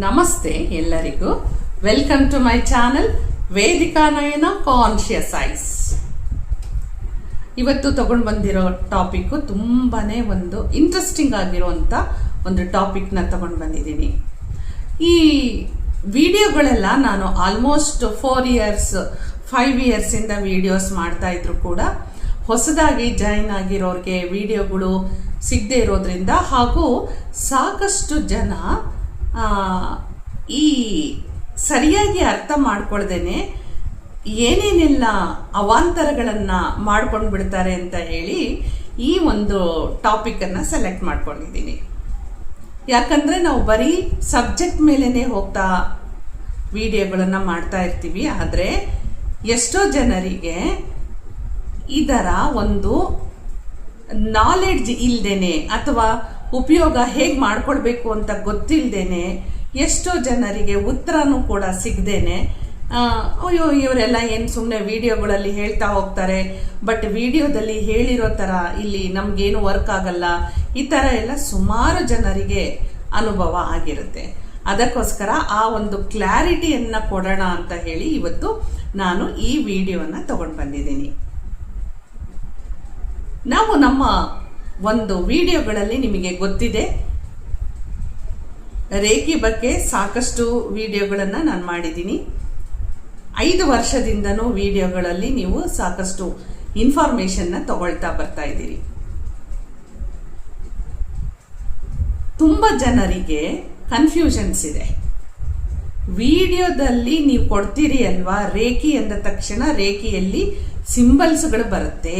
ನಮಸ್ತೆ ಎಲ್ಲರಿಗೂ. Welcome to my channel Vedika Nayana conscious eyes. ಇವತ್ತು ತಗೊಂಡು ಬಂದಿರೋ ಟಾಪಿಕ್ ತುಂಬಾನೇ ಒಂದು ಇಂಟ್ರೆಸ್ಟಿಂಗ್ ಆಗಿರುವಂತ ಒಂದು ಟಾಪಿಕ್ನ ತಗೊಂಡು ಬಂದಿದ್ದೀನಿ. ಈ ವಿಡಿಯೋಗಳೆಲ್ಲ ನಾನು ಆಲ್ಮೋಸ್ಟ್ 4 years 5 years ಇಂದ ವಿಡಿಯೋಸ್ ಮಾಡ್ತಾ ಇದ್ರು ಕೂಡ ಹೊಸದಾಗಿ ಜಾಯಿನ್ ಆಗಿರೋರಿಗೆ ವಿಡಿಯೋಗಳು ಸಿಗದೆ ಇರೋದ್ರಿಂದ ಹಾಗೂ ಸಾಕಷ್ಟು ಜನ ಈ ಸರಿಯಾಗಿ ಅರ್ಥ ಮಾಡ್ಕೊಳ್ದೇನೆ ಏನೇನೆಲ್ಲ ಅವಾಂತರಗಳನ್ನ ಮಾಡ್ಕೊಂಡು ಬಿಡ್ತಾರೆ ಅಂತ ಹೇಳಿ ಈ ಒಂದು ಟಾಪಿಕ್ ಅನ್ನ ಸೆಲೆಕ್ಟ್ ಮಾಡ್ಕೊಂಡಿದ್ದೀನಿ. ಯಾಕಂದ್ರೆ ನಾವು ಬರೀ ಸಬ್ಜೆಕ್ಟ್ ಮೇಲೇನೆ ಹೋಗ್ತಾ ವಿಡಿಯೋಗಳನ್ನ ಮಾಡ್ತಾ ಇರ್ತೀವಿ. ಆದ್ರೆ ಎಷ್ಟೋ ಜನರಿಗೆ ಇದರ ಒಂದು ನಾಲೆಡ್ಜ್ ಇಲ್ದೇನೆ ಅಥವಾ ಉಪಯೋಗ ಹೇಗೆ ಮಾಡ್ಕೊಳ್ಬೇಕು ಅಂತ ಗೊತ್ತಿಲ್ದೇನೆ ಎಷ್ಟೋ ಜನರಿಗೆ ಉತ್ತರನೂ ಕೂಡ ಸಿಗದೇನೆ ಅಯ್ಯೋ ಇವರೆಲ್ಲ ಏನು ಸುಮ್ಮನೆ ವಿಡಿಯೋಗಳಲ್ಲಿ ಹೇಳ್ತಾ ಹೋಗ್ತಾರೆ, ಬಟ್ ವಿಡಿಯೋದಲ್ಲಿ ಹೇಳಿರೋ ಥರ ಇಲ್ಲಿ ನಮಗೇನು ವರ್ಕ್ ಆಗಲ್ಲ, ಈ ಥರ ಎಲ್ಲ ಸುಮಾರು ಜನರಿಗೆ ಅನುಭವ ಆಗಿರುತ್ತೆ. ಅದಕ್ಕೋಸ್ಕರ ಆ ಒಂದು ಕ್ಲಾರಿಟಿಯನ್ನು ಕೊಡೋಣ ಅಂತ ಹೇಳಿ ಇವತ್ತು ನಾನು ಈ ವಿಡಿಯೋನ ತಗೊಂಡು ಬಂದಿದ್ದೀನಿ. ನಾವು ನಮ್ಮ ಒಂದು ವಿಡಿಯೋಗಳಲ್ಲಿ ನಿಮಗೆ ಗೊತ್ತಿದೆ, ರೇಖಿ ಬಗ್ಗೆ ಸಾಕಷ್ಟು ವಿಡಿಯೋಗಳನ್ನು ನಾನು ಮಾಡಿದ್ದೀನಿ. 5 ವರ್ಷದಿಂದನೂ ವಿಡಿಯೋಗಳಲ್ಲಿ ನೀವು ಸಾಕಷ್ಟು ಇನ್ಫಾರ್ಮೇಶನ್ನ ತಗೊಳ್ತಾ ಬರ್ತಾ ಇದ್ದೀರಿ. ತುಂಬ ಜನರಿಗೆ ಕನ್ಫ್ಯೂಷನ್ಸ್ ಇದೆ. ವಿಡಿಯೋದಲ್ಲಿ ನೀವು ಕೊಡ್ತೀರಿ ಅಲ್ವಾ, ರೇಖಿ ಎಂದ ತಕ್ಷಣ ರೇಖಿಯಲ್ಲಿ ಸಿಂಬಲ್ಸ್ಗಳು ಬರುತ್ತೆ,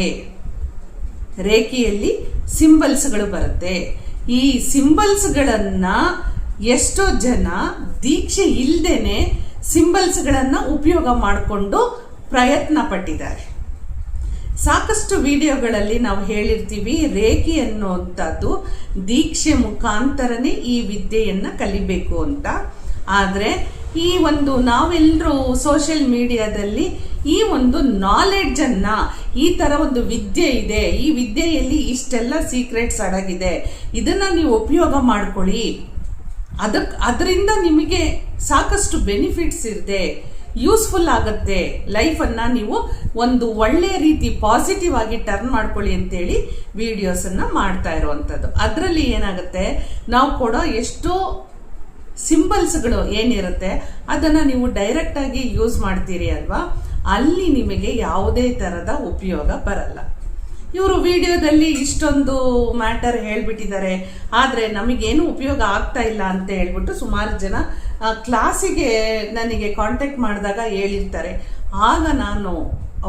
ರೇಖಿಯಲ್ಲಿ ಸಿಂಬಲ್ಸ್ಗಳು ಬರುತ್ತೆ. ಈ ಸಿಂಬಲ್ಸ್ಗಳನ್ನ ಎಷ್ಟೋ ಜನ ದೀಕ್ಷೆ ಇಲ್ದೇನೆ ಸಿಂಬಲ್ಸ್ಗಳನ್ನ ಉಪಯೋಗ ಮಾಡಿಕೊಂಡು ಪ್ರಯತ್ನ ಪಟ್ಟಿದ್ದಾರೆ. ಸಾಕಷ್ಟು ವಿಡಿಯೋಗಳಲ್ಲಿ ನಾವು ಹೇಳಿರ್ತೀವಿ, ರೇಖಿ ಅನ್ನುವಂಥದ್ದು ದೀಕ್ಷೆ ಮುಖಾಂತರನೇ ಈ ವಿದ್ಯೆಯನ್ನ ಕಲಿಬೇಕು ಅಂತ. ಆದರೆ ಈ ಒಂದು ನಾವೆಲ್ಲರೂ ಸೋಷಿಯಲ್ ಮೀಡಿಯಾದಲ್ಲಿ ಈ ಒಂದು ನಾಲೆಡ್ಜ್ ಅನ್ನ, ಈ ತರ ಒಂದು ವಿದ್ಯೆ ಇದೆ, ಈ ವಿದ್ಯೆಯಲ್ಲಿ ಇಷ್ಟೆಲ್ಲ ಸೀಕ್ರೆಟ್ಸ್ ಅಡಗಿದೆ, ಇದನ್ನ ನೀವು ಉಪಯೋಗ ಮಾಡ್ಕೊಳ್ಳಿ, ಅದರಿಂದ ನಿಮಗೆ ಸಾಕಷ್ಟು ಬೆನಿಫಿಟ್ಸ್ ಇದೆ, ಯೂಸ್ಫುಲ್ ಆಗುತ್ತೆ, ಲೈಫನ್ನ ನೀವು ಒಂದು ಒಳ್ಳೆ ರೀತಿ ಪಾಸಿಟಿವ್ ಆಗಿ ಟರ್ನ್ ಮಾಡ್ಕೊಳ್ಳಿ ಅಂತೇಳಿ ವಿಡಿಯೋಸ್ ಅನ್ನ ಮಾಡ್ತಾ ಇರುವಂಥದ್ದು. ಅದರಲ್ಲಿ ಏನಾಗುತ್ತೆ, ನಾವು ಕೊಡೋ ಎಷ್ಟೋ ಸಿಂಬಲ್ಸ್ಗಳು ಏನಿರುತ್ತೆ ಅದನ್ನ ನೀವು ಡೈರೆಕ್ಟ್ ಆಗಿ ಯೂಸ್ ಮಾಡ್ತೀರಿ ಅಲ್ವಾ, ಅಲ್ಲಿ ನಿಮಗೆ ಯಾವುದೇ ತರದ ಉಪಯೋಗ ಬರಲ್ಲ. ಇವರು ವಿಡಿಯೋದಲ್ಲಿ ಇಷ್ಟೊಂದು ಮ್ಯಾಟರ್ ಹೇಳ್ಬಿಟ್ಟಿದ್ದಾರೆ, ಆದ್ರೆ ನಮಗೇನು ಉಪಯೋಗ ಆಗ್ತಾ ಇಲ್ಲ ಅಂತ ಹೇಳ್ಬಿಟ್ಟು ಸುಮಾರು ಜನ ಕ್ಲಾಸಿಗೆ ನನಗೆ ಕಾಂಟ್ಯಾಕ್ಟ್ ಮಾಡಿದಾಗ ಹೇಳಿರ್ತಾರೆ. ಆಗ ನಾನು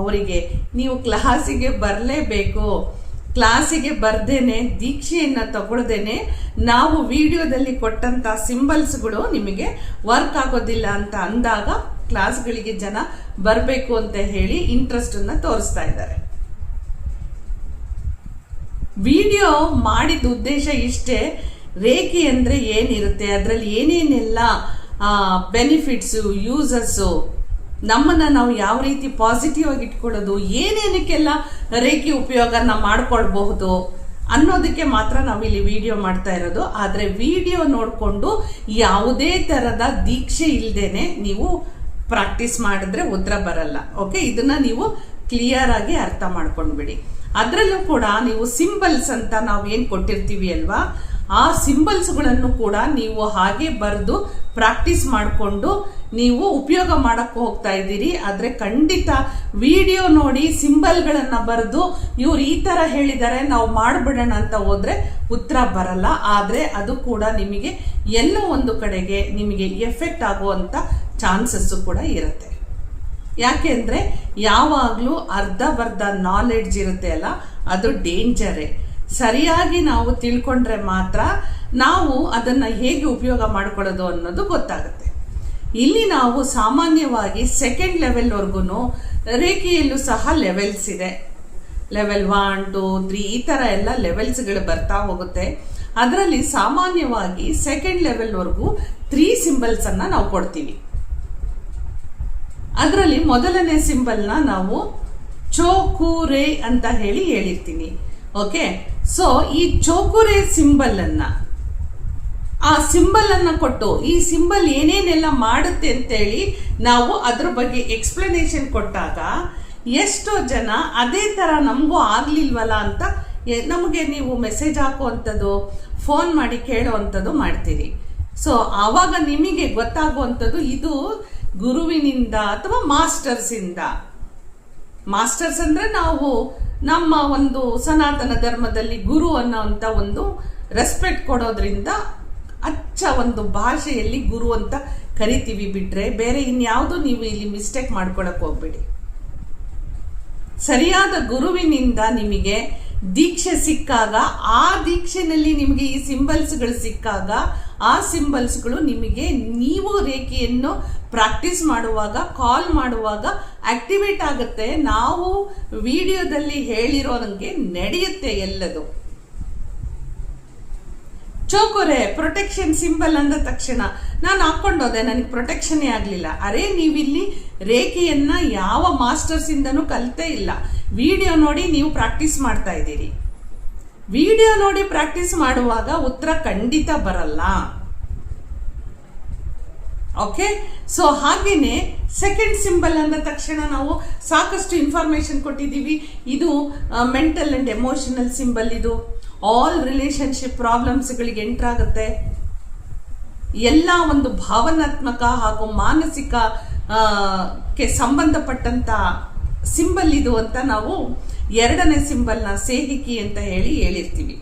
ಅವರಿಗೆ, ನೀವು ಕ್ಲಾಸಿಗೆ ಬರಲೇಬೇಕು, ಕ್ಲಾಸಿಗೆ ಬರ್ದೇನೆ ದೀಕ್ಷೆಯನ್ನ ತಗೊಳ್ದೇನೆ ನಾವು ವಿಡಿಯೋದಲ್ಲಿ ಕೊಟ್ಟಂತ ಸಿಂಬಲ್ಸ್ಗಳು ನಿಮಗೆ ವರ್ಕ್ ಆಗೋದಿಲ್ಲ ಅಂತ ಅಂದಾಗ ಕ್ಲಾಸ್ಗಳಿಗೆ ಜನ ಬರಬೇಕು ಅಂತ ಹೇಳಿ ಇಂಟ್ರೆಸ್ಟ್ ಅನ್ನ ತೋರಿಸ್ತಾ ಇದ್ದಾರೆ. ವಿಡಿಯೋ ಮಾಡಿದ ಉದ್ದೇಶ ಇಷ್ಟೇ, ರೇಖಿ ಅಂದ್ರೆ ಏನಿರುತ್ತೆ, ಅದರಲ್ಲಿ ಏನೇನೆಲ್ಲ ಬೆನಿಫಿಟ್ಸು, ಯೂಸಸ್ಸು, ನಮ್ಮನ್ನ ನಾವು ಯಾವ ರೀತಿ ಪಾಸಿಟಿವ್ ಆಗಿ ಇಟ್ಕೊಳ್ಳೋದು, ಏನೇನಕ್ಕೆಲ್ಲ ರೇಖಿ ಉಪಯೋಗನ ಮಾಡ್ಕೊಳ್ಬಹುದು ಅನ್ನೋದಕ್ಕೆ ಮಾತ್ರ ನಾವು ಇಲ್ಲಿ ವಿಡಿಯೋ ಮಾಡ್ತಾ ಇರೋದು. ಆದ್ರೆ ವಿಡಿಯೋ ನೋಡಿಕೊಂಡು ಯಾವುದೇ ತರದ ದೀಕ್ಷೆ ಇಲ್ದೇನೆ ನೀವು ಪ್ರಾಕ್ಟೀಸ್ ಮಾಡಿದ್ರೆ ಉತ್ತರ ಬರಲ್ಲ. ಓಕೆ, ಇದನ್ನ ನೀವು ಕ್ಲಿಯರ್ ಆಗಿ ಅರ್ಥ ಮಾಡ್ಕೊಂಡ್ಬಿಡಿ. ಅದರಲ್ಲೂ ಕೂಡ ನೀವು ಸಿಂಬಲ್ಸ್ ಅಂತ ನಾವು ಏನ್ ಕೊಟ್ಟಿರ್ತೀವಿ ಅಲ್ವಾ, ಆ ಸಿಂಬಲ್ಸ್ಗಳನ್ನು ಕೂಡ ನೀವು ಹಾಗೆ ಬರೆದು ಪ್ರಾಕ್ಟೀಸ್ ಮಾಡಿಕೊಂಡು ನೀವು ಉಪಯೋಗ ಮಾಡಕ್ಕೆ ಹೋಗ್ತಾ ಇದ್ದೀರಿ. ಆದ್ರೆ ಖಂಡಿತ ವಿಡಿಯೋ ನೋಡಿ ಸಿಂಬಲ್ಗಳನ್ನ ಬರೆದು ಇವ್ರು ಈ ತರ ಹೇಳಿದ್ದಾರೆ ನಾವು ಮಾಡ್ಬಿಡೋಣ ಅಂತ ಹೋದ್ರೆ ಉತ್ತರ ಬರಲ್ಲ. ಆದ್ರೆ ಅದು ಕೂಡ ನಿಮಗೆ ಎಲ್ಲೋ ಒಂದು ಕಡೆಗೆ ನಿಮಗೆ ಎಫೆಕ್ಟ್ ಆಗುವಂತ ಚಾನ್ಸಸ್ ಕೂಡ ಇರುತ್ತೆ. ಯಾಕೆಂದ್ರೆ ಯಾವಾಗ್ಲೂ ಅರ್ಧ ನಾಲೆಡ್ಜ್ ಇರುತ್ತೆ ಅಲ್ಲ, ಅದು ಡೇಂಜರೇ. ಸರಿಯಾಗಿ ನಾವು ತಿಳ್ಕೊಂಡ್ರೆ ಮಾತ್ರ ನಾವು ಅದನ್ನ ಹೇಗೆ ಉಪಯೋಗ ಮಾಡ್ಕೊಳ್ಳೋದು ಅನ್ನೋದು ಗೊತ್ತಾಗುತ್ತೆ. ಇಲ್ಲಿ ನಾವು ಸಾಮಾನ್ಯವಾಗಿ 2nd ಲೆವೆಲ್ ವರ್ಗು ರೇಖೆಯಲ್ಲೂ ಸಹ ಲೆವೆಲ್ಸ್ ಇದೆ. ಲೆವೆಲ್ 1 2 3 ಈ ತರ ಎಲ್ಲ ಲೆವೆಲ್ಸ್ಗಳು ಬರ್ತಾ ಹೋಗುತ್ತೆ. ಅದರಲ್ಲಿ ಸಾಮಾನ್ಯವಾಗಿ 2nd ಲೆವೆಲ್ ವರ್ಗು 3 ಸಿಂಬಲ್ಸ್ ಅನ್ನ ನಾವು ಕೊಡ್ತೀವಿ. ಅದರಲ್ಲಿ ಮೊದಲನೇ ಸಿಂಬಲ್ನ ನಾವು ಚೋಕುರೆ ಅಂತ ಹೇಳಿರ್ತೀನಿ. ಓಕೆ, ಸೊ ಈ ಚೋಕುರೆ ಸಿಂಬಲ್ ಅನ್ನ ಆ ಸಿಂಬಲ್ ಅನ್ನ ಕೊಟ್ಟು ಈ ಸಿಂಬಲ್ ಏನೇನೆಲ್ಲ ಮಾಡುತ್ತೆ ಅಂತೇಳಿ ನಾವು ಅದ್ರ ಬಗ್ಗೆ ಎಕ್ಸ್ಪ್ಲನೇಷನ್ ಕೊಟ್ಟಾಗ ಎಷ್ಟೋ ಜನ ಅದೇ ತರ ನಮಗೂ ಆಗ್ಲಿಲ್ವಲ್ಲ ಅಂತ ನಮಗೆ ನೀವು ಮೆಸೇಜ್ ಹಾಕುವಂಥದ್ದು, ಫೋನ್ ಮಾಡಿ ಕೇಳುವಂಥದ್ದು ಮಾಡ್ತೀರಿ. ಸೊ ಆವಾಗ ನಿಮಗೆ ಗೊತ್ತಾಗುವಂಥದ್ದು ಇದು ಗುರುವಿನಿಂದ ಅಥವಾ ಮಾಸ್ಟರ್ಸಿಂದ. ಮಾಸ್ಟರ್ಸ್ ಅಂದ್ರೆ ನಾವು ನಮ್ಮ ಒಂದು ಸನಾತನ ಧರ್ಮದಲ್ಲಿ ಗುರು ಅನ್ನೋಂಥ ಒಂದು ರೆಸ್ಪೆಕ್ಟ್ ಕೊಡೋದ್ರಿಂದ ಅಚ್ಚ ಒಂದು ಭಾಷೆಯಲ್ಲಿ ಗುರು ಅಂತ ಕರಿತೀವಿ, ಬಿಟ್ರೆ ಬೇರೆ ಇನ್ಯಾವುದು ನೀವು ಇಲ್ಲಿ ಮಿಸ್ಟೇಕ್ ಮಾಡ್ಕೊಳಕ್ ಹೋಗ್ಬೇಡಿ. ಸರಿಯಾದ ಗುರುವಿನಿಂದ ನಿಮಗೆ ದೀಕ್ಷೆ ಸಿಕ್ಕಾಗ, ಆ ದೀಕ್ಷೆನಲ್ಲಿ ನಿಮಗೆ ಈ ಸಿಂಬಲ್ಸ್ಗಳು ಸಿಕ್ಕಾಗ, ಆ ಸಿಂಬಲ್ಸ್ಗಳು ನಿಮಗೆ ನೀವು ರೇಖೆಯನ್ನು ಪ್ರಾಕ್ಟೀಸ್ ಮಾಡುವಾಗ, ಕಾಲ್ ಮಾಡುವಾಗ ಆಕ್ಟಿವೇಟ್ ಆಗುತ್ತೆ. ನಾವು ವಿಡಿಯೋದಲ್ಲಿ ಹೇಳಿರೋಂಗೆ ನಡೆಯುತ್ತೆ ಎಲ್ಲದು. ಚೋಕೊರೆ ಪ್ರೊಟೆಕ್ಷನ್ ಸಿಂಬಲ್ ಅಂದ ತಕ್ಷಣ ನಾನು ಹಾಕೊಂಡೋದೆ, ನನಗೆ ಪ್ರೊಟೆಕ್ಷನ್ನೇ ಆಗಲಿಲ್ಲ. ಅರೆ, ನೀವಿಲ್ಲಿ ರೇಖೆಯನ್ನ ಯಾವ ಮಾಸ್ಟರ್ಸ್ ಇಂದನೂ ಕಲಿತೇ ಇಲ್ಲ. ವಿಡಿಯೋ ನೋಡಿ ನೀವು ಪ್ರಾಕ್ಟೀಸ್ ಮಾಡ್ತಾ ಇದ್ದೀರಿ. ವಿಡಿಯೋ ನೋಡಿ ಪ್ರಾಕ್ಟೀಸ್ ಮಾಡುವಾಗ ಉತ್ತರ ಖಂಡಿತ ಬರಲ್ಲ. ಓಕೆ, ಸೊ ಹಾಗೇನೆ ಸೆಕೆಂಡ್ ಸಿಂಬಲ್ ಅಂದ ತಕ್ಷಣ ನಾವು ಸಾಕಷ್ಟು ಇನ್ಫಾರ್ಮೇಶನ್ ಕೊಟ್ಟಿದ್ದೀವಿ. ಇದು ಮೆಂಟಲ್ ಅಂಡ್ ಎಮೋಷನಲ್ ಸಿಂಬಲ್. ಇದು ಆಲ್ ರಿಲೇಶನ್ಶಿಪ್ ಪ್ರಾಬ್ಲಮ್ಸ್ಗಳಿಗೆ ಎಂಟರ್ ಆಗುತ್ತೆ. ಎಲ್ಲ ಒಂದು ಭಾವನಾತ್ಮಕ ಹಾಗೂ ಮಾನಸಿಕ ಕ್ಕೆ ಸಂಬಂಧಪಟ್ಟಂತ ಸಿಂಬಲ್ ಇದು ಅಂತ ನಾವು ಎರಡನೇ ಸಿಂಬಲ್ನ ಸೇಹಿಕಿ ಅಂತ ಹೇಳಿರ್ತೀವಿ.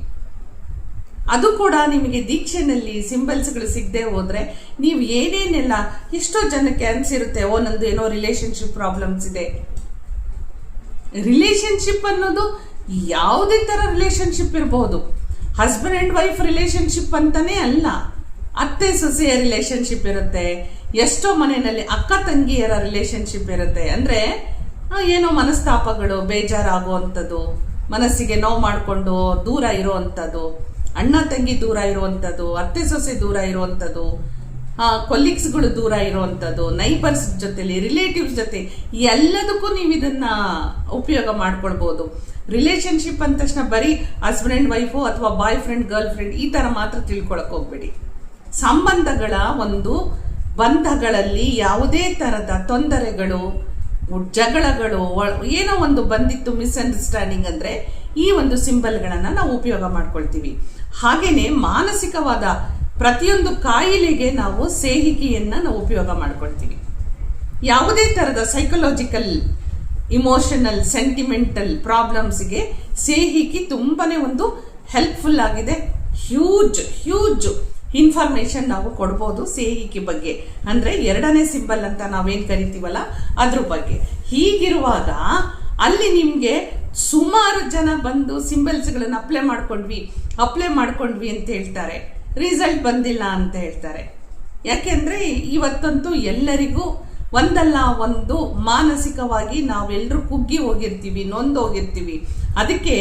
ಅದು ಕೂಡ ನಿಮಗೆ ದೀಕ್ಷೆನಲ್ಲಿ ಸಿಂಬಲ್ಸ್ಗಳು ಸಿಗದೆ ಹೋದ್ರೆ ನೀವು ಏನೇನೆಲ್ಲ, ಎಷ್ಟೋ ಜನಕ್ಕೆ ಅನ್ಸಿರುತ್ತೆ ನಂದು ಏನೋ ರಿಲೇಶನ್ಶಿಪ್ ಪ್ರಾಬ್ಲಮ್ಸ್ ಇದೆ. ರಿಲೇಶನ್ಶಿಪ್ ಅನ್ನೋದು ಯಾವುದೇ ತರ ರಿಲೇಶನ್ಶಿಪ್ ಇರಬಹುದು. ಹಸ್ಬೆಂಡ್ ಅಂಡ್ ವೈಫ್ ರಿಲೇಶನ್ಶಿಪ್ ಅಂತಾನೆ ಅಲ್ಲ, ಅತ್ತೆ ಸೊಸೆಯ ರಿಲೇಶನ್ಶಿಪ್ ಇರುತ್ತೆ. ಎಷ್ಟೋ ಮನೆಯಲ್ಲಿ ಅಕ್ಕ ತಂಗಿಯರ ರಿಲೇಶನ್ಶಿಪ್ ಇರುತ್ತೆ. ಅಂದ್ರೆ ಏನೋ ಮನಸ್ತಾಪಗಳು, ಬೇಜಾರಾಗುವಂಥದ್ದು, ಮನಸ್ಸಿಗೆ ನೋವು ಮಾಡಿಕೊಂಡು ದೂರ ಇರುವಂಥದ್ದು, ಅಣ್ಣ ತಂಗಿ ದೂರ ಇರುವಂಥದ್ದು, ಅತ್ತೆ ಸೊಸೆ ದೂರ ಇರುವಂಥದ್ದು, ಕೊಲೀಗ್ಸ್ಗಳು ದೂರ ಇರುವಂಥದ್ದು, ನೈಬರ್ಸ್ ಜೊತೆಲಿ, ರಿಲೇಟಿವ್ಸ್ ಜೊತೆ, ಎಲ್ಲದಕ್ಕೂ ನೀವು ಇದನ್ನ ಉಪಯೋಗ ಮಾಡ್ಕೊಳ್ಬಹುದು. ರಿಲೇಶನ್ಶಿಪ್ ಅಂದ ತಕ್ಷಣ ಬರೀ ಹಸ್ಬೆಂಡ್ ಅಂಡ್ ವೈಫು ಅಥವಾ ಬಾಯ್ ಫ್ರೆಂಡ್ ಗರ್ಲ್ ಫ್ರೆಂಡ್ ಈ ತರ ಮಾತ್ರ ತಿಳ್ಕೊಳಕ್ ಹೋಗ್ಬೇಡಿ. ಸಂಬಂಧಗಳ ಒಂದು ಬಂಧಗಳಲ್ಲಿ ಯಾವುದೇ ತರದ ತೊಂದರೆಗಳು, ಜಗಳಗಳು, ಏನೋ ಒಂದು ಬಂದಿತ್ತು ಮಿಸ್ಅಂಡರ್ಸ್ಟ್ಯಾಂಡಿಂಗ್ ಅಂದ್ರೆ ಈ ಒಂದು ಸಿಂಬಲ್ಗಳನ್ನ ನಾವು ಉಪಯೋಗ ಮಾಡ್ಕೊಳ್ತೀವಿ. ಹಾಗೇನೆ ಮಾನಸಿಕವಾದ ಪ್ರತಿಯೊಂದು ಕಾಯಿಲೆಗೆ ನಾವು ಸೇಹಿಕೆಯನ್ನ ನಾವು ಉಪಯೋಗ ಮಾಡ್ಕೊಳ್ತೀವಿ. ಯಾವುದೇ ತರದ ಸೈಕಲಾಜಿಕಲ್, ಇಮೋಷನಲ್, ಸೆಂಟಿಮೆಂಟಲ್ ಪ್ರಾಬ್ಲಮ್ಸ್ಗೆ ಸೇಹಿಕಿ ತುಂಬಾನೇ ಒಂದು ಹೆಲ್ಪ್ಫುಲ್ ಆಗಿದೆ. ಹ್ಯೂಜ್ ಇನ್ಫಾರ್ಮೇಶನ್ ನಾವು ಕೊಡ್ಬೋದು ಸೇಹಿಕಿ ಬಗ್ಗೆ. ಅಂದ್ರೆ ಎರಡನೇ ಸಿಂಬಲ್ ಅಂತ ನಾವೇನ್ ಕರಿತೀವಲ್ಲ ಅದ್ರ ಬಗ್ಗೆ. ಹೀಗಿರುವಾಗ ಅಲ್ಲಿ ನಿಮ್ಗೆ ಸುಮಾರು ಜನ ಬಂದು ಸಿಂಬಲ್ಸ್ಗಳನ್ನ ಅಪ್ಲೈ ಮಾಡ್ಕೊಂಡ್ವಿ ಅಂತ ಹೇಳ್ತಾರೆ, ರಿಸಲ್ಟ್ ಬಂದಿಲ್ಲ ಅಂತ ಹೇಳ್ತಾರೆ. ಯಾಕೆಂದ್ರೆ ಇವತ್ತಂತೂ ಎಲ್ಲರಿಗೂ ಒಂದಲ್ಲ ಒಂದು ಮಾನಸಿಕವಾಗಿ ನಾವೆಲ್ಲರೂ ಕುಗ್ಗಿ ಹೋಗಿರ್ತೀವಿ, ನೊಂದು ಹೋಗಿರ್ತೀವಿ. ಅದಕ್ಕೆ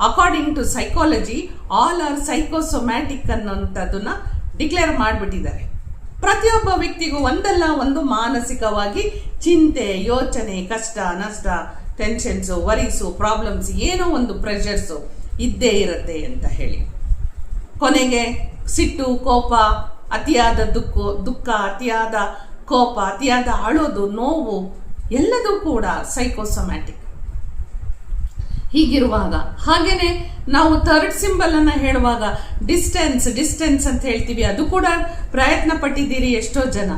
according to psychology all are psychosomatic ಅನ್ನೋಂಥದ್ದನ್ನ ಡಿಕ್ಲೇರ್ ಮಾಡಿಬಿಟ್ಟಿದ್ದಾರೆ. ಪ್ರತಿಯೊಬ್ಬ ವ್ಯಕ್ತಿಗೂ ಒಂದಲ್ಲ ಒಂದು ಮಾನಸಿಕವಾಗಿ ಚಿಂತೆ, ಯೋಚನೆ, ಕಷ್ಟ, ನಷ್ಟ, ಟೆನ್ಷನ್ಸು, ವರೀಸು, ಪ್ರಾಬ್ಲಮ್ಸ್, ಏನೋ ಒಂದು ಪ್ರೆಷರ್ಸು ಇದ್ದೇ ಇರುತ್ತೆ ಅಂತ ಹೇಳಿ. ಕೊನೆಗೆ ಸಿಟ್ಟು, ಕೋಪ, ಅತಿಯಾದ ದುಃಖ, ಅತಿಯಾದ ಕೋಪ, ಅತಿಯಾದ ಅಳೋದು, ನೋವು ಎಲ್ಲದೂ ಕೂಡ ಸೈಕೋಸೊಮ್ಯಾಟಿಕ್. ಹೀಗಿರುವಾಗ ಹಾಗೇನೆ ನಾವು ಥರ್ಡ್ ಸಿಂಬಲ್ ಅನ್ನ ಹೇಳುವಾಗ ಡಿಸ್ಟೆನ್ಸ್ ಅಂತ ಹೇಳ್ತೀವಿ. ಅದು ಕೂಡ ಪ್ರಯತ್ನ ಪಟ್ಟಿದ್ದೀರಿ ಎಷ್ಟೋ ಜನ.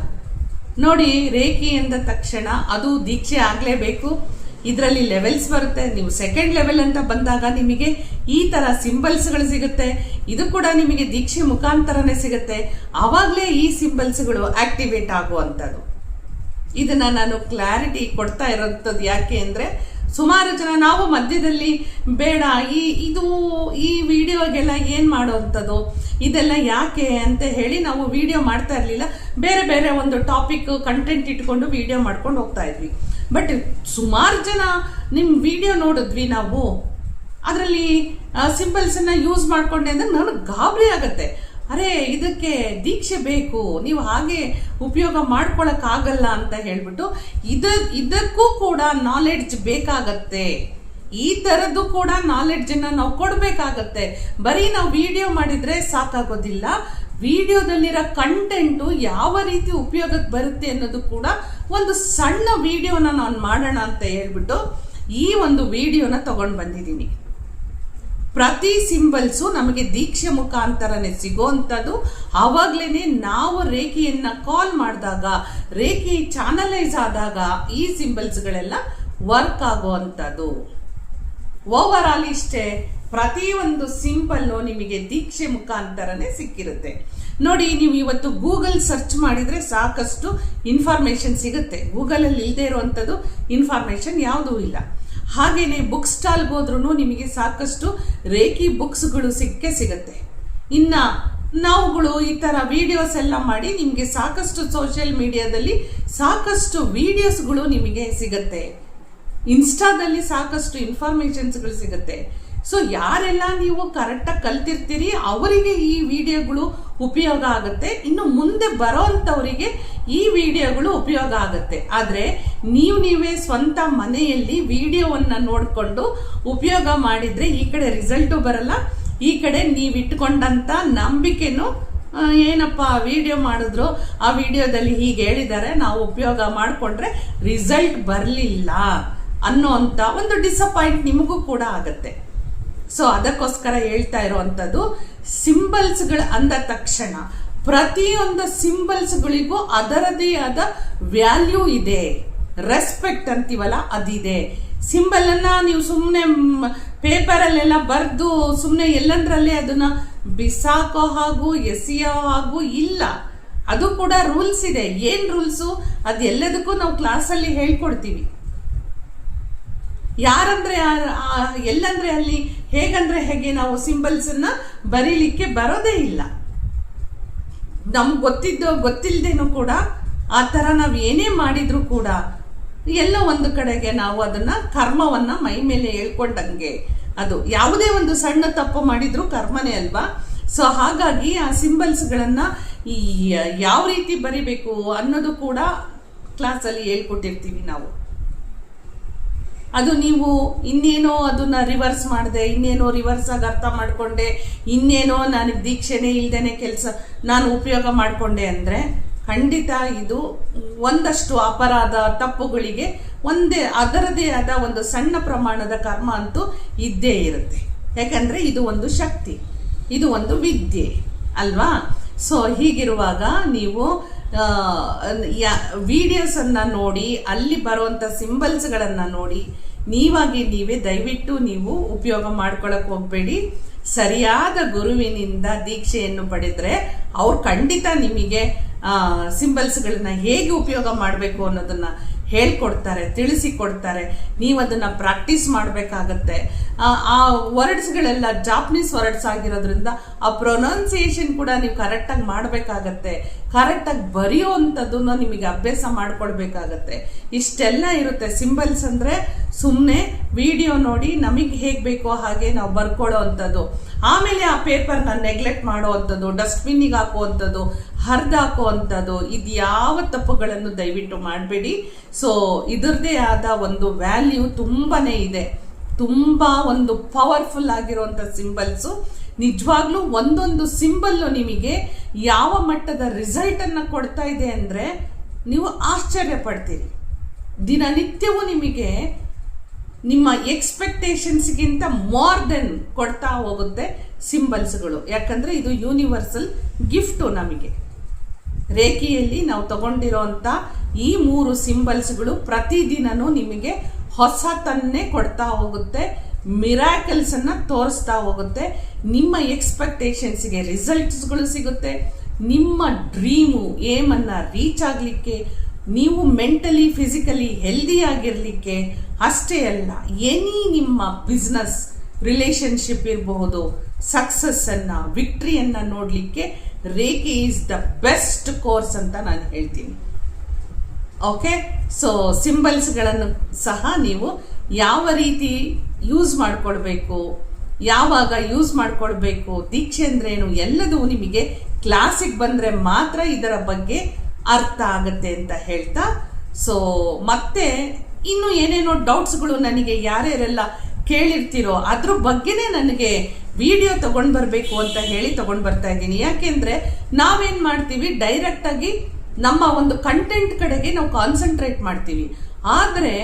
ನೋಡಿ, ರೇಖಿ ಎಂದ ತಕ್ಷಣ ಅದು ದೀಕ್ಷೆ ಆಗ್ಲೇಬೇಕು. ಇದರಲ್ಲಿ ಲೆವೆಲ್ಸ್ ಬರುತ್ತೆ. ನೀವು ಸೆಕೆಂಡ್ ಲೆವೆಲ್ ಅಂತ ಬಂದಾಗ ನಿಮಗೆ ಈ ತರ ಸಿಂಬಲ್ಸ್ಗಳು ಸಿಗುತ್ತೆ. ಇದು ಕೂಡ ನಿಮಗೆ ದೀಕ್ಷೆ ಮುಖಾಂತರನೇ ಸಿಗುತ್ತೆ. ಆವಾಗಲೇ ಈ ಸಿಂಬಲ್ಸ್ಗಳು ಆಕ್ಟಿವೇಟ್ ಆಗುವಂಥದ್ದು. ಇದನ್ನ ನಾನು ಕ್ಲಾರಿಟಿ ಕೊಡ್ತಾ ಇರೋಂಥದ್ದು ಯಾಕೆ ಅಂದ್ರೆ ಸುಮಾರು ಜನ ನಾವು ಮಧ್ಯದಲ್ಲಿ ಬೇಡ ಈ ವಿಡಿಯೋಗೆಲ್ಲ ಏನ್ ಮಾಡೋವಂಥದ್ದು, ಇದೆಲ್ಲ ಯಾಕೆ ಅಂತ ಹೇಳಿ ನಾವು ವಿಡಿಯೋ ಮಾಡ್ತಾ ಇರ್ಲಿಲ್ಲ. ಬೇರೆ ಒಂದು ಟಾಪಿಕ್ ಕಂಟೆಂಟ್ ಇಟ್ಕೊಂಡು ವಿಡಿಯೋ ಮಾಡ್ಕೊಂಡು ಹೋಗ್ತಾ ಇದ್ವಿ. ಬಟ್ ಸುಮಾರು ಜನ ನಿಮ್ ವಿಡಿಯೋ ನೋಡಿದ್ವಿ ನಾವು, ಅದರಲ್ಲಿ ಸಿಂಬಲ್ಸ್ ಅನ್ನ ಯೂಸ್ ಮಾಡ್ಕೊಂಡೆ ಅಂದ್ರೆ ನನಗೆ ಗಾಬರಿ ಆಗತ್ತೆ. ಅರೆ, ಇದಕ್ಕೆ ದೀಕ್ಷೆ ಬೇಕು, ನೀವು ಹಾಗೆ ಉಪಯೋಗ ಮಾಡ್ಕೊಳಕ್ ಆಗಲ್ಲ ಅಂತ ಹೇಳ್ಬಿಟ್ಟು ಇದಕ್ಕೂ ಕೂಡ ನಾಲೆಡ್ಜ್ ಬೇಕಾಗತ್ತೆ. ಈ ತರದ್ದು ಕೂಡ ನಾಲೆಡ್ಜ್ ಅನ್ನ ನಾವು ಕೊಡ್ಬೇಕಾಗತ್ತೆ. ಬರೀ ನಾವು ವಿಡಿಯೋ ಮಾಡಿದ್ರೆ ಸಾಕಾಗೋದಿಲ್ಲ. ವಿಡಿಯೋದಲ್ಲಿರೋ ಕಂಟೆಂಟು ಯಾವ ರೀತಿ ಉಪಯೋಗಕ್ಕೆ ಬರುತ್ತೆ ಅನ್ನೋದು ಕೂಡ ಒಂದು ಸಣ್ಣ ವಿಡಿಯೋನ ನಾನು ಮಾಡೋಣ ಅಂತ ಹೇಳ್ಬಿಟ್ಟು ಈ ಒಂದು ವಿಡಿಯೋನ ತಗೊಂಡು ಬಂದಿದ್ದೀನಿ. ಪ್ರತಿ ಸಿಂಬಲ್ಸು ನಮಗೆ ದೀಕ್ಷೆ ಮುಖಾಂತರನೇ ಸಿಗೋವಂಥದ್ದು. ಆವಾಗ್ಲೇನೆ ನಾವು ರೇಖೆಯನ್ನ ಕಾಲ್ ಮಾಡಿದಾಗ, ರೇಖೆ ಚಾನಲೈಸ್ ಆದಾಗ ಈ ಸಿಂಬಲ್ಸ್ಗಳೆಲ್ಲ ವರ್ಕ್ ಆಗುವಂಥದ್ದು. ಓವರ್ ಆಲ್ ಇಷ್ಟೇ, ಪ್ರತಿಯೊಂದು ಸಿಂಬಲ್ಲು ನಿಮಗೆ ದೀಕ್ಷೆ ಮುಖಾಂತರನೇ ಸಿಕ್ಕಿರುತ್ತೆ. ನೋಡಿ, ನೀವು ಇವತ್ತು ಗೂಗಲ್ ಸರ್ಚ್ ಮಾಡಿದ್ರೆ ಸಾಕಷ್ಟು ಇನ್ಫಾರ್ಮೇಶನ್ ಸಿಗುತ್ತೆ. ಗೂಗಲಲ್ಲಿ ಇಲ್ಲದೆ ಇರುವಂಥದ್ದು ಇನ್ಫಾರ್ಮೇಶನ್ ಯಾವುದೂ ಇಲ್ಲ. ಹಾಗೇನೆ ಬುಕ್ ಸ್ಟಾಲ್ಗೆ ಹೋದ್ರೂ ನಿಮಗೆ ಸಾಕಷ್ಟು ರೇಖಿ ಬುಕ್ಸ್ಗಳು ಸಿಗುತ್ತೆ. ಇನ್ನ ನಾವುಗಳು ಈ ತರ ವಿಡಿಯೋಸ್ ಎಲ್ಲ ಮಾಡಿ ನಿಮಗೆ ಸಾಕಷ್ಟು ಸೋಷಿಯಲ್ ಮೀಡಿಯಾದಲ್ಲಿ ಸಾಕಷ್ಟು ವಿಡಿಯೋಸ್ಗಳು ನಿಮಗೆ ಸಿಗುತ್ತೆ. ಇನ್ಸ್ಟಾದಲ್ಲಿ ಸಾಕಷ್ಟು ಇನ್ಫಾರ್ಮೇಶನ್ಸ್ಗಳು ಸಿಗುತ್ತೆ. ಸೊ ಯಾರೆಲ್ಲ ನೀವು ಕರೆಕ್ಟಾಗಿ ಕಲ್ತಿರ್ತೀರಿ ಅವರಿಗೆ ಈ ವಿಡಿಯೋಗಳು ಉಪಯೋಗ ಆಗುತ್ತೆ. ಇನ್ನು ಮುಂದೆ ಬರೋಂಥವರಿಗೆ ಈ ವಿಡಿಯೋಗಳು ಉಪಯೋಗ ಆಗುತ್ತೆ. ಆದರೆ ನೀವೇ ಸ್ವಂತ ಮನೆಯಲ್ಲಿ ವಿಡಿಯೋವನ್ನು ನೋಡಿಕೊಂಡು ಉಪಯೋಗ ಮಾಡಿದ್ರೆ ಈ ಕಡೆ ರಿಸಲ್ಟು ಬರಲ್ಲ, ಈ ಕಡೆ ನೀವು ಇಟ್ಕೊಂಡಂತ ನಂಬಿಕೆನೂ ಏನಪ್ಪ ವಿಡಿಯೋ ಮಾಡಿದ್ರು ಆ ವಿಡಿಯೋದಲ್ಲಿ ಹೀಗೆ ಹೇಳಿದ್ದಾರೆ, ನಾವು ಉಪಯೋಗ ಮಾಡಿಕೊಂಡ್ರೆ ರಿಸಲ್ಟ್ ಬರಲಿಲ್ಲ ಅನ್ನೋಂಥ ಒಂದು ಡಿಸಪಾಯಿಂಟ್ ನಿಮಗೂ ಕೂಡ ಆಗುತ್ತೆ. ಸೊ ಅದಕ್ಕೋಸ್ಕರ ಹೇಳ್ತಾ ಇರುವಂಥದ್ದು, ಸಿಂಬಲ್ಸ್ಗಳು ಅಂದ ತಕ್ಷಣ ಪ್ರತಿಯೊಂದು ಸಿಂಬಲ್ಸ್ಗಳಿಗೂ ಅದರದೇ ಆದ ವ್ಯಾಲ್ಯೂ ಇದೆ. ರೆಸ್ಪೆಕ್ಟ್ ಅಂತೀವಲ್ಲ ಅದಿದೆ. ಸಿಂಬಲ್ ಅನ್ನ ನೀವು ಸುಮ್ಮನೆ ಪೇಪರಲ್ಲೆಲ್ಲ ಬರೆದು ಸುಮ್ಮನೆ ಎಲ್ಲಂದ್ರಲ್ಲೇ ಅದನ್ನ ಬಿಸಾಕೋ ಹಾಗೂ ಎಸೆಯೋ ಹಾಗೂ ಇಲ್ಲ. ಅದು ಕೂಡ ರೂಲ್ಸ್ ಇದೆ. ಏನ್ ರೂಲ್ಸು ಅದೆಲ್ಲದಕ್ಕೂ ನಾವು ಕ್ಲಾಸಲ್ಲಿ ಹೇಳ್ಕೊಡ್ತೀವಿ. ಯಾರಂದ್ರೆ ಎಲ್ಲಂದ್ರೆ ಅಲ್ಲಿ, ಹೇಗಂದ್ರೆ ಹೇಗೆ ನಾವು ಸಿಂಬಲ್ಸ್ ಅನ್ನ ಬರೀಲಿಕ್ಕೆ ಬರೋದೇ ಇಲ್ಲ. ನಮ್ಗೆ ಗೊತ್ತಿಲ್ದೇನೂ ಕೂಡ ಆ ತರ ನಾವು ಏನೇ ಮಾಡಿದ್ರು ಕೂಡ ಎಲ್ಲೋ ಒಂದು ಕಡೆಗೆ ನಾವು ಅದನ್ನ ಕರ್ಮವನ್ನ ಮೈ ಮೇಲೆ ಹೇಳ್ಕೊಂಡಂಗೆ, ಅದು ಯಾವುದೇ ಒಂದು ಸಣ್ಣ ತಪ್ಪು ಮಾಡಿದ್ರು ಕರ್ಮನೇ ಅಲ್ವಾ. ಸೊ ಹಾಗಾಗಿ ಆ ಸಿಂಬಲ್ಸ್ಗಳನ್ನ ಯಾವ ರೀತಿ ಬರಿಬೇಕು ಅನ್ನೋದು ಕೂಡ ಕ್ಲಾಸಲ್ಲಿ ಹೇಳ್ಕೊಟ್ಟಿರ್ತೀವಿ ನಾವು. ಅದು ನೀವು ಇನ್ನೇನೋ ಅದನ್ನ ರಿವರ್ಸ್ ಮಾಡಿದೆ, ಇನ್ನೇನೋ ರಿವರ್ಸ್ ಆಗಿ ಅರ್ಥ ಮಾಡಿಕೊಂಡೆ, ಇನ್ನೇನೋ ನನಗೆ ದೀಕ್ಷೆನೇ ಇಲ್ದೇನೆ ಕೆಲಸ ನಾನು ಉಪಯೋಗ ಮಾಡಿಕೊಂಡೆ ಅಂದರೆ ಖಂಡಿತ ಇದು ಒಂದಷ್ಟು ಅಪರಾಧ ತಪ್ಪುಗಳಿಗೆ ಅದರದೇ ಆದ ಒಂದು ಸಣ್ಣ ಪ್ರಮಾಣದ ಕರ್ಮ ಅಂತೂ ಇದ್ದೇ ಇರುತ್ತೆ. ಯಾಕಂದರೆ ಇದು ಒಂದು ಶಕ್ತಿ, ಇದು ಒಂದು ವಿದ್ಯೆ ಅಲ್ವಾ. ಸೊ ಹೀಗಿರುವಾಗ ನೀವು ವಿಡಿಯೋಸನ್ನು ನೋಡಿ, ಅಲ್ಲಿ ಬರುವಂಥ ಸಿಂಬಲ್ಸ್ಗಳನ್ನು ನೋಡಿ ನೀವೇ ದಯವಿಟ್ಟು ನೀವು ಉಪಯೋಗ ಮಾಡ್ಕೊಳಕ್ಕೆ ಹೋಗಬೇಡಿ. ಸರಿಯಾದ ಗುರುವಿನಿಂದ ದೀಕ್ಷೆಯನ್ನು ಪಡೆದ್ರೆ ಅವ್ರು ಖಂಡಿತ ನಿಮಗೆ ಸಿಂಬಲ್ಸ್ಗಳನ್ನ ಹೇಗೆ ಉಪಯೋಗ ಮಾಡಬೇಕು ಅನ್ನೋದನ್ನ ಹೇಳ್ಕೊಡ್ತಾರೆ, ತಿಳಿಸಿಕೊಡ್ತಾರೆ. ನೀವು ಅದನ್ನ ಪ್ರಾಕ್ಟೀಸ್ ಮಾಡಬೇಕಾಗತ್ತೆ. ಆ ವರ್ಡ್ಸ್ಗಳೆಲ್ಲ ಜಾಪನೀಸ್ ವರ್ಡ್ಸ್ ಆಗಿರೋದ್ರಿಂದ ಆ ಪ್ರೊನೌನ್ಸಿಯೇಷನ್ ಕೂಡ ನೀವು ಕರೆಕ್ಟಾಗಿ ಮಾಡಬೇಕಾಗತ್ತೆ. ಕರೆಕ್ಟಾಗಿ ಬರೆಯುವಂಥದ್ದನ್ನ ನಿಮಗೆ ಅಭ್ಯಾಸ ಮಾಡ್ಕೊಳ್ಬೇಕಾಗತ್ತೆ. ಇಷ್ಟೆಲ್ಲ ಇರುತ್ತೆ. ಸಿಂಬಲ್ಸ್ ಅಂದರೆ ಸುಮ್ಮನೆ ವಿಡಿಯೋ ನೋಡಿ ನಮಗೆ ಹೇಗೆ ಬೇಕೋ ಹಾಗೆ ನಾವು ಬರ್ಕೊಳ್ಳೋ ಅಂಥದ್ದು. ಆಮೇಲೆ ಆ ಪೇಪರ್ನ ನೆಗ್ಲೆಕ್ಟ್ ಮಾಡೋ ಅಂಥದ್ದು, ಡಸ್ಟ್ಬಿನ್ನಿಗೆ ಹಾಕುವಂಥದ್ದು, ಹರಿದು ಹಾಕುವಂಥದ್ದು, ಇದು ಯಾವ ತಪ್ಪುಗಳನ್ನು ದಯವಿಟ್ಟು ಮಾಡಬೇಡಿ. ಸೊ ಇದರದೇ ಆದ ಒಂದು ವ್ಯಾಲ್ಯೂ ತುಂಬಾನೇ ಇದೆ. ತುಂಬ ಒಂದು ಪವರ್ಫುಲ್ ಆಗಿರುವಂಥ ಸಿಂಬಲ್ಸು. ನಿಜವಾಗ್ಲೂ ಒಂದೊಂದು ಸಿಂಬಲ್ಲು ನಿಮಗೆ ಯಾವ ಮಟ್ಟದ ರಿಸಲ್ಟನ್ನು ಕೊಡ್ತಾ ಇದೆ ಅಂದರೆ ನೀವು ಆಶ್ಚರ್ಯ ಪಡ್ತೀರಿ. ದಿನನಿತ್ಯವೂ ನಿಮಗೆ ನಿಮ್ಮ ಎಕ್ಸ್ಪೆಕ್ಟೇಷನ್ಸ್ಗಿಂತ ಮೋರ್ ದೆನ್ ಕೊಡ್ತಾ ಹೋಗುತ್ತೆ ಸಿಂಬಲ್ಸ್ಗಳು. ಯಾಕಂದರೆ ಇದು ಯೂನಿವರ್ಸಲ್ ಗಿಫ್ಟು ನಮಗೆ. ರೇಖೆಯಲ್ಲಿ ನಾವು ತಗೊಂಡಿರೋಂಥ ಈ 3 ಸಿಂಬಲ್ಸ್ಗಳು ಪ್ರತಿದಿನನೂ ನಿಮಗೆ ಹೊಸತನ್ನೇ ಕೊಡ್ತಾ ಹೋಗುತ್ತೆ, ಮಿರಾಕಲ್ಸನ್ನು ತೋರಿಸ್ತಾ ಹೋಗುತ್ತೆ. ನಿಮ್ಮ ಎಕ್ಸ್ಪೆಕ್ಟೇಷನ್ಸ್ಗೆ ರಿಸಲ್ಟ್ಸ್ಗಳು ಸಿಗುತ್ತೆ. ನಿಮ್ಮ ಡ್ರೀಮು ಏಮನ್ನು ರೀಚ್ ಆಗಲಿಕ್ಕೆ, ನೀವು ಮೆಂಟಲಿ ಫಿಸಿಕಲಿ ಹೆಲ್ದಿ ಆಗಿರಲಿಕ್ಕೆ ಅಷ್ಟೇ ಅಲ್ಲ, ಎನಿ ನಿಮ್ಮ ಬಿಸ್ನೆಸ್ ರಿಲೇಶನ್ಶಿಪ್ ಇರಬಹುದು, ಸಕ್ಸಸ್ಸನ್ನು ವಿಕ್ಟ್ರಿಯನ್ನು ನೋಡಲಿಕ್ಕೆ ರೇಖೆ ಈಸ್ ದ ಬೆಸ್ಟ್ ಕೋರ್ಸ್ ಅಂತ ನಾನು ಹೇಳ್ತೀನಿ. ಓಕೆ, ಸೊ ಸಿಂಬಲ್ಸ್ಗಳನ್ನು ಸಹ ನೀವು ಯಾವ ರೀತಿ ಯೂಸ್ ಮಾಡ್ಕೊಳ್ಬೇಕು, ಯಾವಾಗ ಯೂಸ್ ಮಾಡ್ಕೊಳ್ಬೇಕು, ದೀಕ್ಷೆ ಅಂದ್ರೇನು ಎಲ್ಲದೂ ನಿಮಗೆ ಕ್ಲಾಸಿಗೆ ಬಂದರೆ ಮಾತ್ರ ಇದರ ಬಗ್ಗೆ ಅರ್ಥ ಆಗುತ್ತೆ ಅಂತ ಹೇಳ್ತಾ, ಸೊ ಮತ್ತೆ ಇನ್ನು ಏನೇನೋ ಡೌಟ್ಸ್ಗಳು ನನಗೆ ಯಾರ್ಯಾರೆಲ್ಲ ಕೇಳಿರ್ತೀರೋ ಅದ್ರ ಬಗ್ಗೆನೇ ನನಗೆ ವಿಡಿಯೋ ತಗೊಂಡ್ ಬರಬೇಕು ಅಂತ ಹೇಳಿ ತಗೊಂಡ್ ಬರ್ತಾ ಇದ್ದೀನಿ. ಯಾಕೆಂದ್ರೆ ನಾವೇನ್ ಮಾಡ್ತೀವಿ, ಡೈರೆಕ್ಟ್ ಆಗಿ ನಮ್ಮ ಒಂದು ಕಂಟೆಂಟ್ ಕಡೆಗೆ ನಾವು ಕಾನ್ಸಂಟ್ರೇಟ್ ಮಾಡ್ತೀವಿ. ಆದ್ರೆ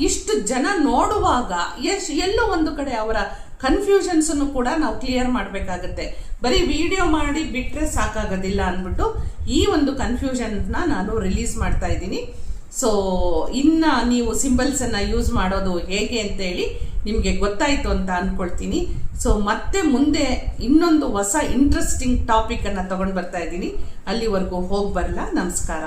ಇಷ್ಟು ಜನ ನೋಡುವಾಗ ಎಲ್ಲೋ ಒಂದು ಕಡೆ ಅವರ ಕನ್ಫ್ಯೂಷನ್ಸ್ ಕೂಡ ನಾವು ಕ್ಲಿಯರ್ ಮಾಡಬೇಕಾಗತ್ತೆ. ಬರೀ ವಿಡಿಯೋ ಮಾಡಿ ಬಿಟ್ರೆ ಸಾಕಾಗೋದಿಲ್ಲ ಅಂದ್ಬಿಟ್ಟು ಈ ಒಂದು ಕನ್ಫ್ಯೂಷನ್ ನಾನು ರಿಲೀಸ್ ಮಾಡ್ತಾ ಇದ್ದೀನಿ. ಸೊ ಇನ್ನ ನೀವು ಸಿಂಬಲ್ಸ್ ಅನ್ನ ಯೂಸ್ ಮಾಡೋದು ಹೇಗೆ ಅಂತ ಹೇಳಿ ನಿಮ್ಗೆ ಗೊತ್ತಾಯ್ತು ಅಂತ ಅನ್ಕೊಳ್ತೀನಿ. ಸೊ ಮತ್ತೆ ಮುಂದೆ ಇನ್ನೊಂದು ಹೊಸ ಇಂಟ್ರೆಸ್ಟಿಂಗ್ ಟಾಪಿಕ್ ಅನ್ನ ತಗೊಂಡ್ ಬರ್ತಾ ಇದ್ದೀನಿ. ಅಲ್ಲಿವರೆಗೂ ಹೋಗಿ ಬರಲ್ಲ. ನಮಸ್ಕಾರ.